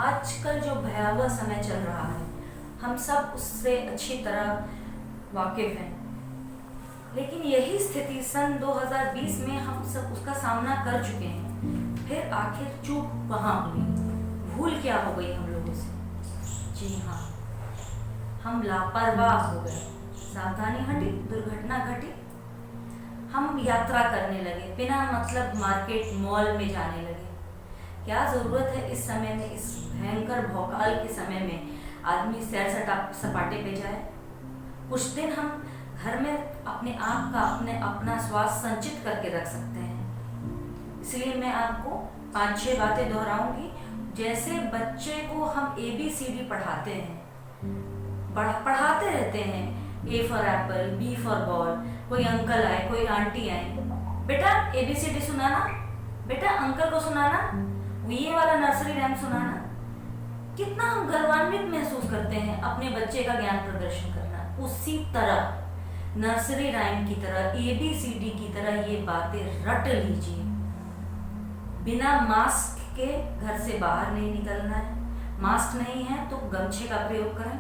आजकल जो भयावह समय चल रहा है, हम सब उससे अच्छी तरह वाकिफ हैं। लेकिन यही स्थिति सन 2020 में हम सब उसका सामना कर चुके हैं। फिर आखिर चूक वहाँ हुई, भूल क्या हो गई हम लोगों से? जी हाँ, हम लापरवाह हो गए। सावधानी हटी, दुर्घटना घटी। हम यात्रा करने लगे, बिना मतलब मार्केट मॉल में जाने लगे। क्या ज़रूरत है इस समय में, इस भयंकर भौकाल के समय में आदमी सैर सपाटे पे जाए? कुछ दिन हम घर में अपने आप का अपना स्वास्थ्य संचित करके रख सकते हैं। इसलिए मैं आपको 5-6 बातें दोहराऊंगी। जैसे बच्चे को हम ABCD पढ़ाते हैं, पढ़ाते रहते हैं, A for Apple, B for ball. कोई अंकल आए, कोई आंटी आए, बेटा ABCD सुनाना, बेटा अंकल को सुनाना, ये वाला नर्सरी रैम सुनाना। कितना हम गर्वान्वित महसूस करते हैं अपने बच्चे का ज्ञान प्रदर्शन करना। उसी तरह नर्सरी राइम की तरह, ABCD की तरह ये बातें रट लीजिए। बिना मास्क के घर से बाहर नहीं निकलना है। मास्क नहीं है तो गमछे का प्रयोग करें।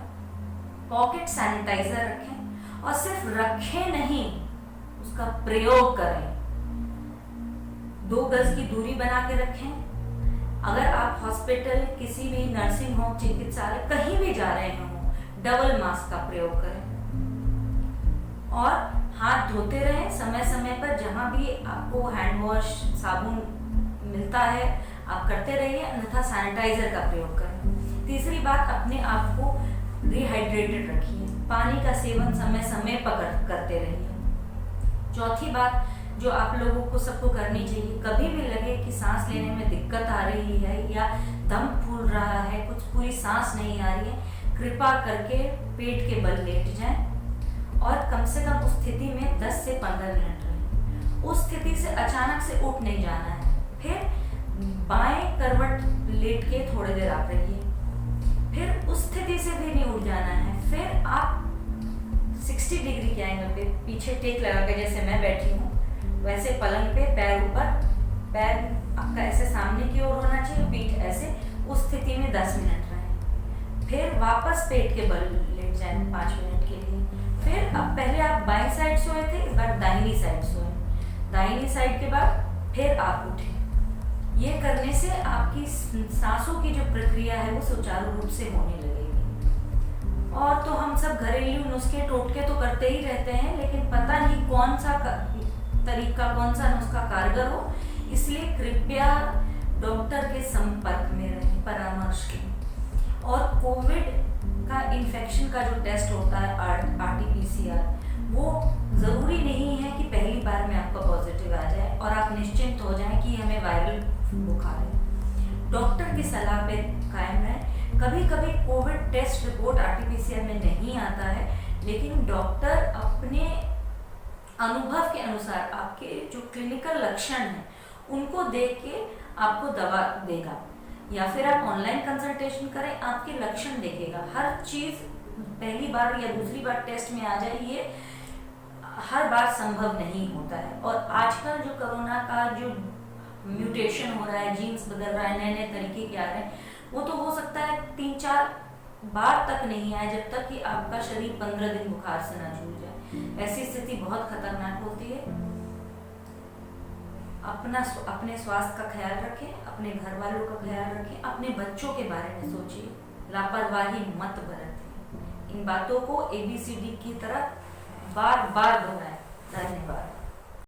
पॉकेट सैनिटाइजर रखें, और सिर्फ रखें नहीं, उसका प्रयोग करें। 2 गज की दूरी बना के रखें। अगर आप हॉस्पिटल, किसी भी नर्सिंग होम, चिकित्सालय कहीं भी जा रहे हो, डबल मास्क का प्रयोग करें। और हाथ धोते रहें समय समय पर। जहाँ भी आपको हैंड वॉश, साबुन मिलता है आप करते रहिए, अन्यथा सैनिटाइजर का प्रयोग करें। तीसरी बात, अपने आप को डिहाइड्रेटेड रखिए। पानी का सेवन समय समय पर करते रहिए। चौथी बात जो आप लोगों को सबको करनी चाहिए, कभी भी लगे कि सांस लेने में दिक्कत आ रही है या दम फूल रहा है, कुछ पूरी सांस नहीं आ रही है, कृपा करके पेट के बल लेट जाएं और कम से कम उस स्थिति में 10 से 15 मिनट रहें। उस स्थिति से अचानक से उठ नहीं जाना है। फिर बाएं करवट लेट के थोड़ी देर आप रहिए। फिर उस स्थिति से भी नहीं उठ जाना है। फिर आप 60 डिग्री के एंगल पे पीछे टेक लगा के, जैसे मैं बैठी हूँ वैसे पलंग पे, पैर ऊपर, पैर आपका ऐसे सामने की ओर होना चाहिए, पीठ ऐसे, उस स्थिति में 10 मिनट रहें। फिर वापस पेट के बल लेट जाएं 5 मिनट के लिए। फिर अब पहले आप बाईं साइड सोए थे, इस बार दाहिनी साइड सोए। दाहिनी साइड के बाद फिर आप उठें। ये करने से आपकी सांसों की जो प्रक्रिया है वो सुचारू रूप से होने लगेगी। और तो हम सब घरेलू नुस्खे टोटके तो करते ही रहते हैं, लेकिन पता नहीं कौन सा तरीका, कौन सा नुस्खा कारगर हो। इसलिए कृपया डॉक्टर के संपर्क में रहें, परामर्श लें। और कोविड का इन्फेक्शन का जो टेस्ट होता है RT-PCR, वो ज़रूरी नहीं है कि पहली बार में आपका पॉजिटिव आ जाए और आप निश्चिंत हो जाएं कि हमें वायरल बुखार है। डॉक्टर की सलाह पे कायम रहें। कभी कभी कोविड टेस्ट रिपोर्ट RT-PCR में नहीं आता है, लेकिन डॉक्टर अपने अनुभव के अनुसार आपके जो क्लिनिकल लक्षण हैं उनको देख के आपको दवा देगा, या फिर आप ऑनलाइन कंसल्टेशन करें, आपके लक्षण देखेगा। हर चीज़ पहली बार या दूसरी बार टेस्ट में आ जाए, ये हर बार संभव नहीं होता है। और आजकल जो कोरोना का जो म्यूटेशन हो रहा है, जीन्स बदल रहा है, नए नए तरीके के आ रहे हैं, वो तो हो सकता है 3-4 बार तक नहीं आए, जब तक कि आपका शरीर 15 दिन बुखार से ना जूझ जाए। ऐसी स्थिति बहुत खतरनाक होती है। अपने स्वास्थ्य का ख्याल रखें, अपने घर वालों का ख्याल रखें, अपने बच्चों के बारे में सोचिए, लापरवाही मत बरतें। इन बातों को ABCD की तरह बार बार दोहराएं। धन्यवाद।